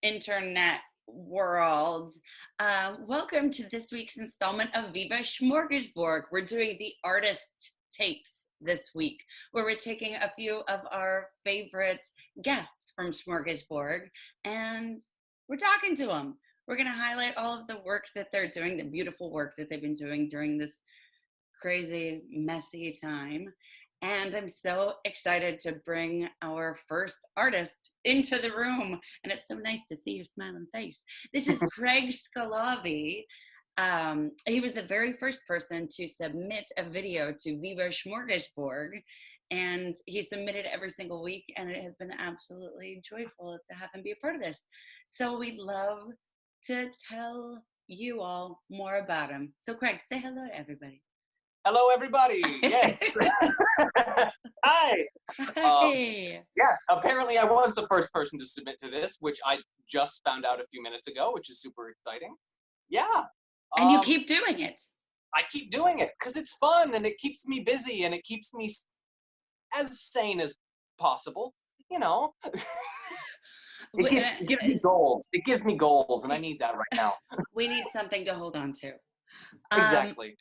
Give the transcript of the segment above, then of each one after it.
internet world. Welcome to this week's installment of Viva Smorgasbord. We're doing the artist tapes this week, where we're taking a few of our favorite guests from Smorgasbord and we're talking to them. We're going to highlight all of the work that they're doing, the beautiful work that they've been doing during this crazy, messy time. And I'm so excited to bring our first artist into the room. And it's so nice to see your smiling face. This is Creg Sclavi. He was the very first person to submit a video to Viva Smorgasbord. And he submitted every single week. And it has been absolutely joyful to have him be a part of this. So we'd love to tell you all more about him. So Creg, say hello to everybody. Hello, everybody. Yes. Hi. Hey. Yes, apparently I was the first person to submit to this, which I just found out a few minutes ago, which is super exciting. Yeah. And you keep doing it. I keep doing it because it's fun and it keeps me busy and it keeps me as sane as possible, you know. It gives me goals. It gives me goals, and I need that right now. We need something to hold on to. Exactly.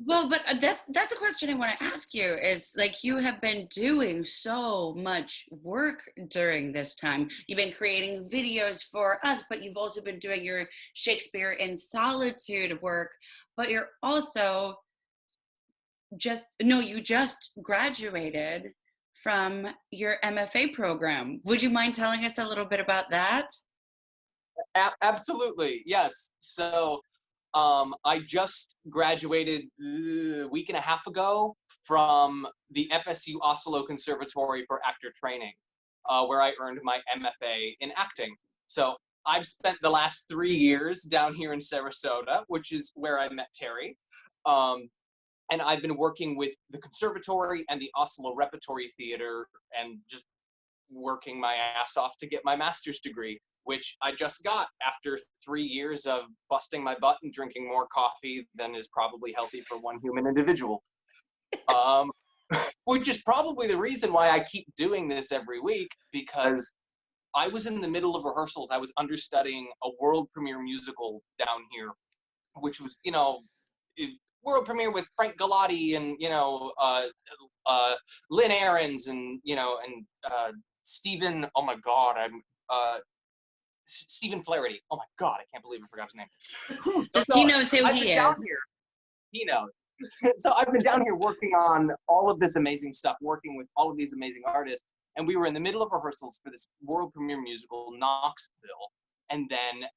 Well, but that's a question I want to ask you is, like, you have been doing so much work during this time. You've been creating videos for us, but you've also been doing your Shakespeare in Solitude work, but you're also you just graduated from your MFA program. Would you mind telling us a little bit about that? Absolutely, yes. So I just graduated a week and a half ago from the FSU Asolo Conservatory for actor training, where I earned my MFA in acting. So I've spent the last 3 years down here in Sarasota, which is where I met Terry. And I've been working with the conservatory and the Asolo Repertory Theater and just working my ass off to get my master's degree, which I just got after 3 years of busting my butt and drinking more coffee than is probably healthy for one human individual. Which is probably the reason why I keep doing this every week, because I was in the middle of rehearsals. I was understudying a world premiere musical down here, which was, world premiere with Frank Galati and, Lynn Ahrens and, Stephen, oh my God, Stephen Flaherty. Oh my God, I can't believe I forgot his name. He knows who he is. Down here. He knows. So I've been down here working on all of this amazing stuff, working with all of these amazing artists, and we were in the middle of rehearsals for this world premiere musical, Knoxville, and then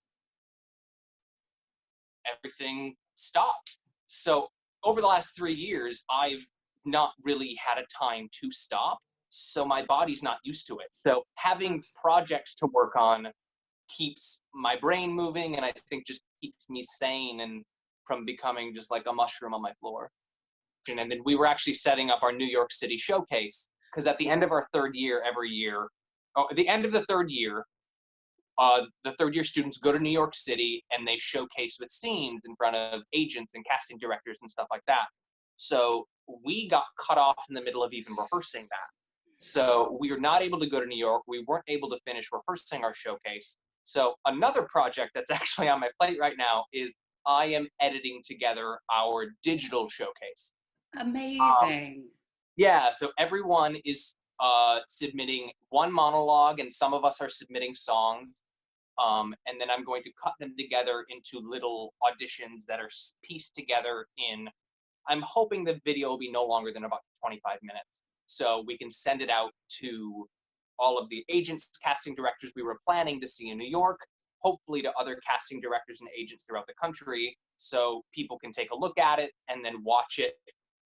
everything stopped. So over the last 3 years, I've not really had a time to stop. So my body's not used to it. So having projects to work on keeps my brain moving, and I think just keeps me sane and from becoming just like a mushroom on my floor. And then we were actually setting up our New York City showcase, because at the end of our third year every year, at the end of the third year students go to New York City and they showcase with scenes in front of agents and casting directors and stuff like that. So we got cut off in the middle of even rehearsing that. So we were not able to go to New York. We weren't able to finish rehearsing our showcase. So another project that's actually on my plate right now is I am editing together our digital showcase. Amazing. Yeah, so everyone is submitting one monologue, and some of us are submitting songs. And then I'm going to cut them together into little auditions that are pieced together in, I'm hoping the video will be no longer than about 25 minutes. So we can send it out to all of the agents, casting directors we were planning to see in New York, hopefully to other casting directors and agents throughout the country, so people can take a look at it and then watch it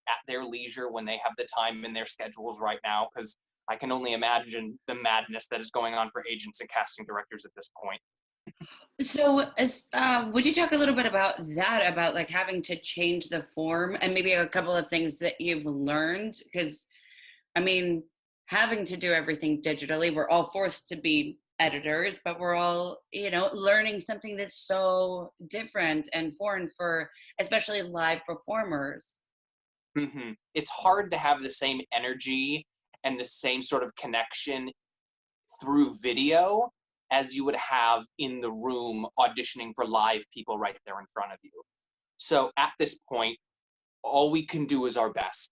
at their leisure when they have the time in their schedules right now, because I can only imagine the madness that is going on for agents and casting directors at this point. So, would you talk a little bit about that, about like having to change the form and maybe a couple of things that you've learned? Because, I mean, having to do everything digitally, we're all forced to be editors, but we're all, learning something that's so different and foreign for especially live performers. Mm-hmm. It's hard to have the same energy and the same sort of connection through video as you would have in the room auditioning for live people right there in front of you. So at this point, all we can do is our best.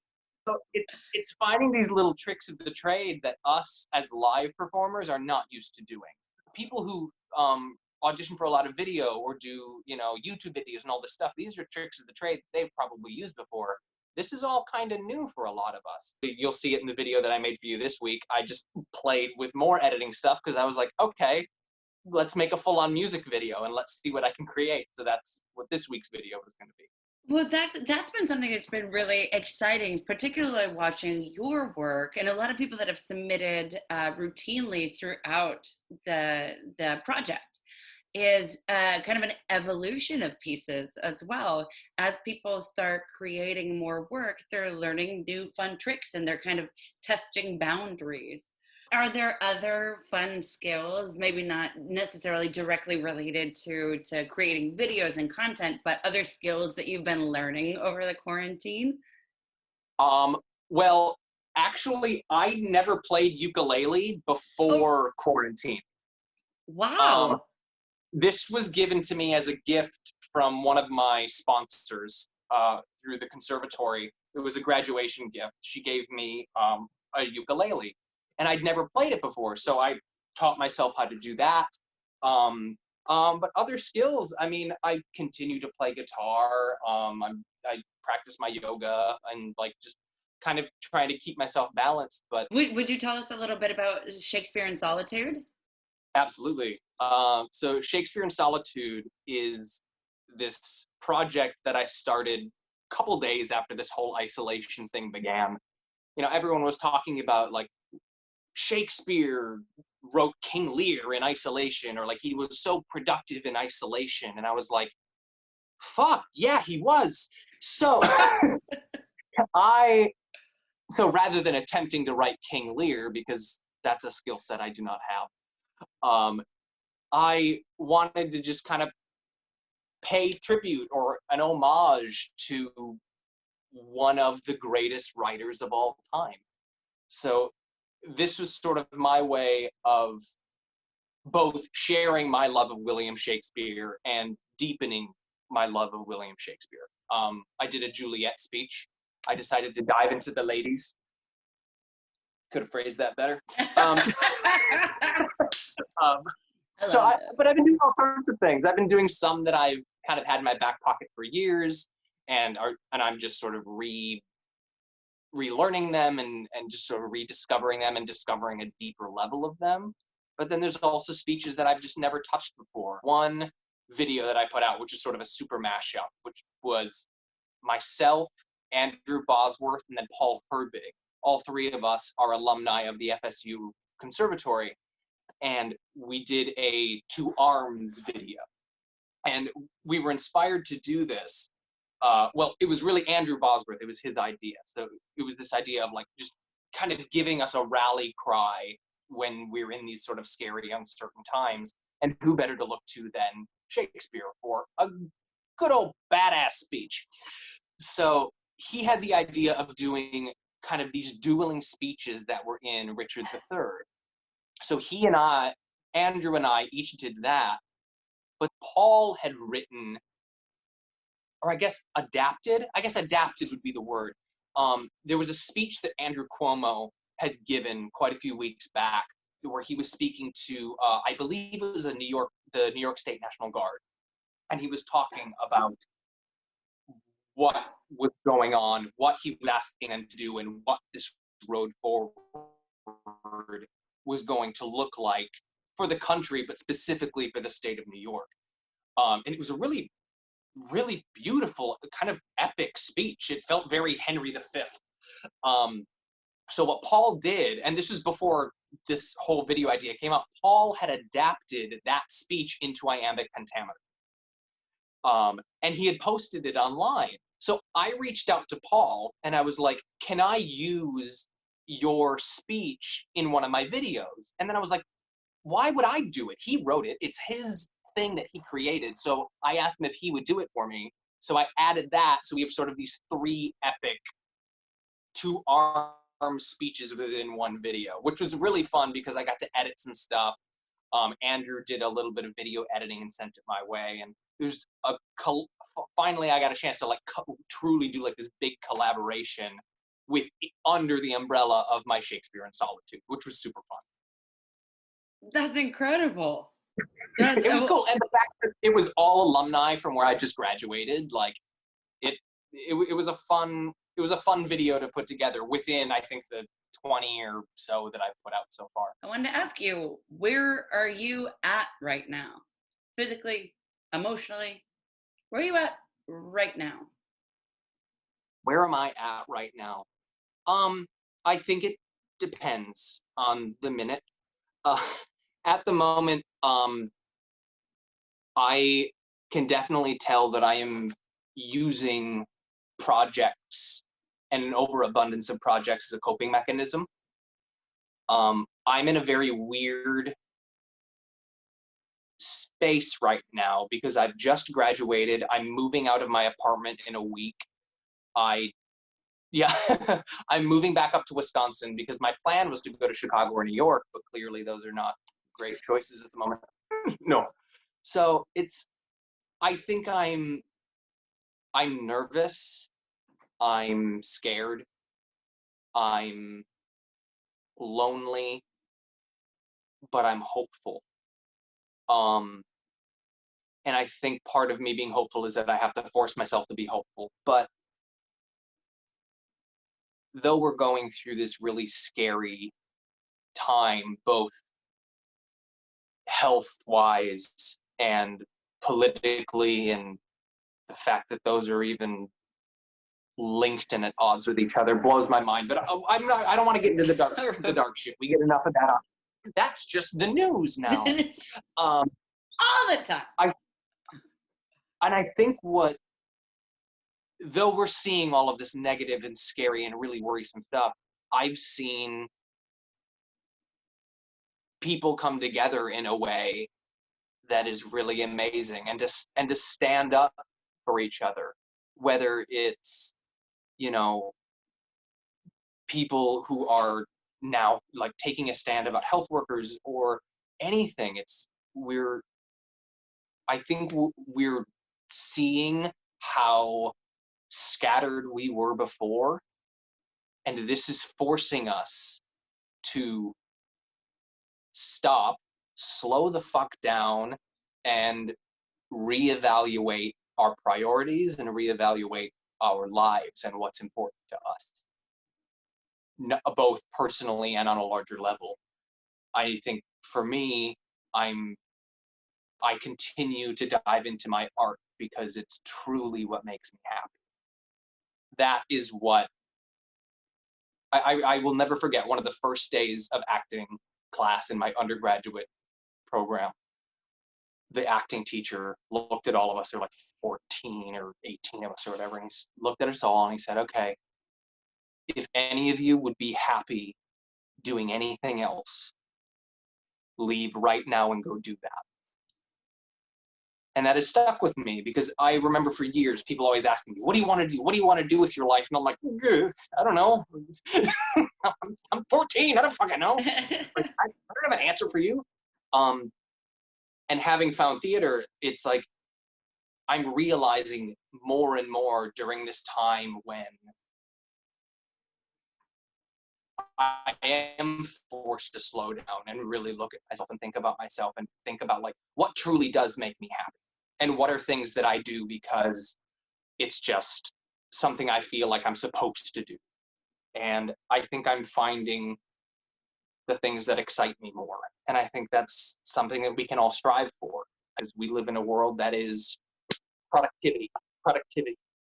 So it's finding these little tricks of the trade that us as live performers are not used to doing. People who audition for a lot of video or do, YouTube videos and all this stuff, these are tricks of the trade that they've probably used before. This is all kind of new for a lot of us. You'll see it in the video that I made for you this week. I just played with more editing stuff because I was like, okay, let's make a full-on music video and let's see what I can create. So that's what this week's video is going to be. Well, that's been something that's been really exciting, particularly watching your work, and a lot of people that have submitted routinely throughout the project is kind of an evolution of pieces as well. As people start creating more work, they're learning new fun tricks and they're kind of testing boundaries. Are there other fun skills, maybe not necessarily directly related to creating videos and content, but other skills that you've been learning over the quarantine? Well, actually, I never played ukulele before quarantine. Wow. This was given to me as a gift from one of my sponsors through the conservatory. It was a graduation gift. She gave me a ukulele, and I'd never played it before, so I taught myself how to do that. But other skills, I mean, I continue to play guitar. I practice my yoga and like just kind of trying to keep myself balanced. But Would you tell us a little bit about Shakespeare in Solitude? absolutely. So Shakespeare in Solitude is this project that I started a couple days after this whole isolation thing began. Everyone was talking about like Shakespeare wrote King Lear in isolation, or like he was so productive in isolation. And I was like, fuck, yeah, he was. So so rather than attempting to write King Lear, because that's a skill set I do not have, I wanted to just kind of pay tribute or an homage to one of the greatest writers of all time. So this was sort of my way of both sharing my love of William Shakespeare and deepening my love of William Shakespeare. I did a Juliet speech. I decided to dive into the ladies. Could have phrased that better. But I've been doing all sorts of things. I've been doing some that I've kind of had in my back pocket for years, and I'm just sort of relearning them and just sort of rediscovering them and discovering a deeper level of them. But then there's also speeches that I've just never touched before. One video that I put out, which is sort of a super mashup, which was myself, Andrew Bosworth, and then Paul Herbig. All three of us are alumni of the FSU Conservatory, and we did a To Arms video. And we were inspired to do this. Well, it was really Andrew Bosworth. It was his idea. So it was this idea of like just kind of giving us a rally cry when we're in these sort of scary, uncertain times. And who better to look to than Shakespeare for a good old badass speech. So he had the idea of doing kind of these dueling speeches that were in Richard III. So Andrew and I each did that. But Paul had written, or I guess adapted would be the word. There was a speech that Andrew Cuomo had given quite a few weeks back where he was speaking to, I believe it was the New York State National Guard. And he was talking about what was going on, what he was asking them to do, and what this road forward was going to look like for the country, but specifically for the state of New York. And it was a really, really beautiful, kind of epic speech. It felt very Henry V. So what Paul did, and this was before this whole video idea came out, Paul had adapted that speech into iambic pentameter. And he had posted it online. So I reached out to Paul and I was like, can I use your speech in one of my videos? And then I was like, why would I do it? He wrote it. It's his thing that he created. So I asked him if he would do it for me. So I added that. So we have sort of these three epic To Arms speeches within one video, which was really fun because I got to edit some stuff. Andrew did a little bit of video editing and sent it my way, and there's finally I got a chance to like truly do like this big collaboration with under the umbrella of my Shakespeare in Solitude, which was super fun. That's incredible. It was cool, and the fact that it was all alumni from where I just graduated, like it was a fun video to put together within, I think, the 20 or so that I've put out so far. I wanted to ask you, where are you at right now? Physically, emotionally, where are you at right now? Where am I at right now? I think it depends on the minute. Uh, at the moment, I can definitely tell that I am using projects and an overabundance of projects as a coping mechanism. I'm in a very weird space right now because I've just graduated. I'm moving out of my apartment in a week. Yeah, I'm moving back up to Wisconsin because my plan was to go to Chicago or New York, but clearly those are not great choices at the moment. No. So I think I'm nervous. I'm scared. I'm lonely, but I'm hopeful. And I think part of me being hopeful is that I have to force myself to be hopeful. But though we're going through this really scary time, both health-wise and politically, and the fact that those are even linked and at odds with each other blows my mind. But I don't want to get into the dark shit. We get enough of that. That's just the news now. All the time. I think though we're seeing all of this negative and scary and really worrisome stuff, I've seen people come together in a way that is really amazing, and to stand up for each other, whether it's, you know, people who are now like taking a stand about health workers or anything. I think we're seeing how scattered we were before, and this is forcing us to stop, slow the fuck down, and reevaluate our priorities and reevaluate our lives and what's important to us, both personally and on a larger level. I think for me, I continue to dive into my art because it's truly what makes me happy. That is what I will never forget. One of the first days of acting class in my undergraduate program, the acting teacher looked at all of us. There were like 14 or 18 of us or whatever. And he looked at us all and he said, okay, if any of you would be happy doing anything else, leave right now and go do that. And that has stuck with me because I remember for years people always asking me, what do you want to do? What do you want to do with your life? And I'm like, I don't know. I'm 14. I don't fucking know. Like, I don't have an answer for you. And having found theater, it's like I'm realizing more and more during this time when I am forced to slow down and really look at myself and think about myself and think about like what truly does make me happy and what are things that I do because it's just something I feel like I'm supposed to do. And I think I'm finding the things that excite me more. And I think that's something that we can all strive for, as we live in a world that is productivity.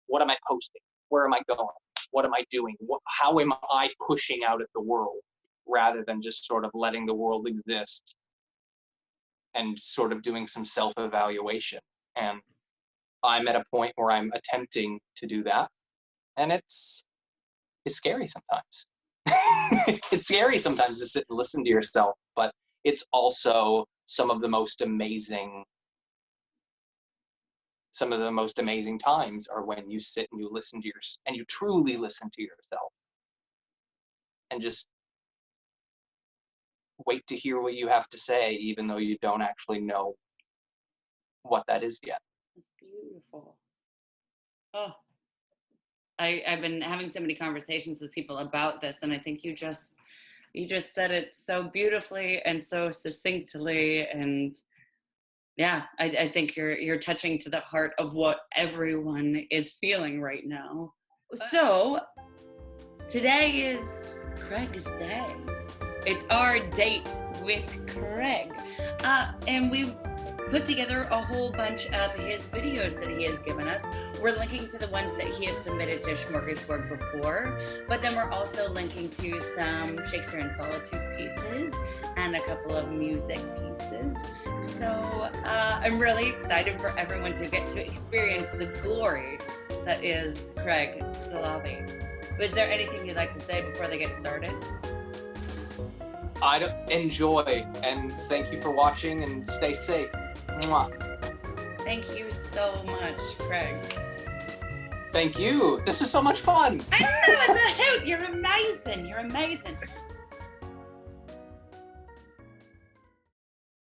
What am I posting? Where am I going? What am I doing? How am I pushing out at the world, rather than just sort of letting the world exist and sort of doing some self-evaluation. And I'm at a point where I'm attempting to do that. And it's scary sometimes. It's scary sometimes to sit and listen to yourself, but it's also some of the most amazing times are when you sit and you listen to and you truly listen to yourself and just wait to hear what you have to say, even though you don't actually know what that is yet. That's beautiful. Oh, I've been having so many conversations with people about this, and I think you just said it so beautifully and so succinctly, and yeah, I think you're touching to the heart of what everyone is feeling right now. So today is Creg's day. It's our date with Creg, and we've put together a whole bunch of his videos that he has given us. We're linking to the ones that he has submitted to Smorgasbord before, but then we're also linking to some Shakespeare in Solitude pieces and a couple of music pieces. So I'm really excited for everyone to get to experience the glory that is Creg Sclavi. Was there anything you'd like to say before they get started? I enjoy, and thank you for watching, and stay safe. Mwah. Thank you so much, Creg. Thank you. This is so much fun. I know, it's a hoot. You're amazing. You're amazing.